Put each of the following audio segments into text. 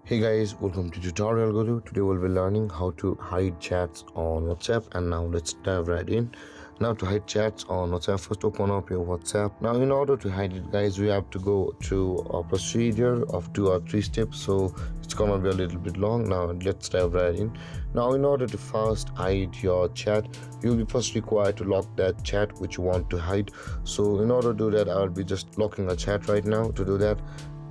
Hey guys, welcome to Tutorial Guru. Today we'll be learning how to hide chats on WhatsApp, and now let's dive right in. Now to hide chats on WhatsApp, first open up your WhatsApp. Now in order to hide it guys, we have to go to a procedure of 2 or 3 steps, so it's gonna be a little bit long. Now let's dive right in. Now in order to first hide your chat, you'll be first required to lock that chat which you want to hide. So in order to do that, I'll be just locking a chat right now. To do that,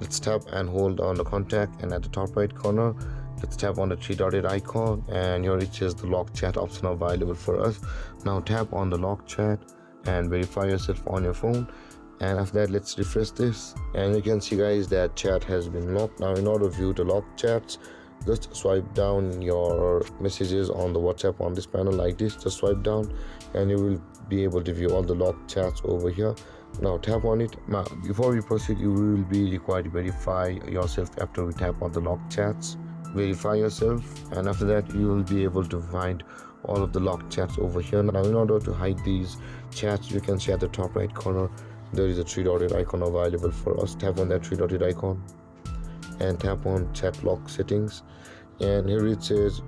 let's tap and hold on the contact, and at the top right corner let's tap on the three-dotted icon, and here it says the lock chat option available for us. Now tap on the lock chat and verify yourself on your phone, and after that let's refresh this, and you can see guys that chat has been locked. Now in order to view the locked chats, just swipe down your messages on the WhatsApp on this panel like this. Just swipe down and you will be able to view all the locked chats over here. Now tap on it. Now before we proceed, you will be required to verify yourself. After we tap on the locked chats, verify yourself, and after that you will be able to find all of the locked chats over here. Now in order to hide these chats, you can see at the top right corner there is a three-dotted icon available for us. Tap on that three-dotted icon and tap on chat lock settings, and here it says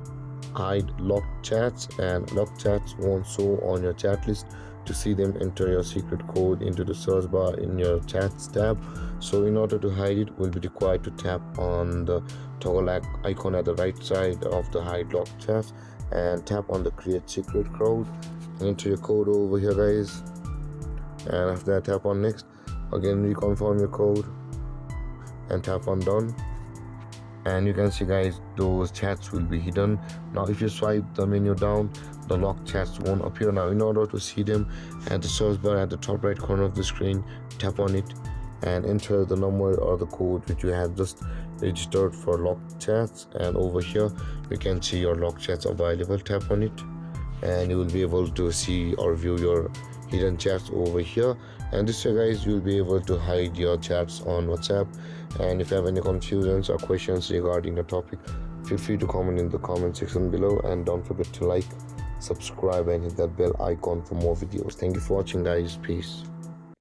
hide locked chats, and locked chats won't show on your chat list. To see them, enter your secret code into the search bar in your chats tab. So in order to hide it, we'll be required to tap on the toggle icon at the right side of the hide locked chats and tap on the create secret code. Enter your code over here guys, and after that tap on next. Again reconfirm your code and tap on done, and you can see guys those chats will be hidden. Now if you swipe the menu down, the locked chats won't appear. Now in order to see them, at the search bar at the top right corner of the screen, tap on it and enter the number or the code which you have just registered for locked chats, and over here you can see your locked chats available. Tap on it and you will be able to see or view your hidden chats over here, and this way guys you'll be able to hide your chats on WhatsApp. And if you have any confusions or questions regarding the topic, feel free to comment in the comment section below, and don't forget to like, subscribe and hit that bell icon for more videos. Thank you for watching guys. Peace.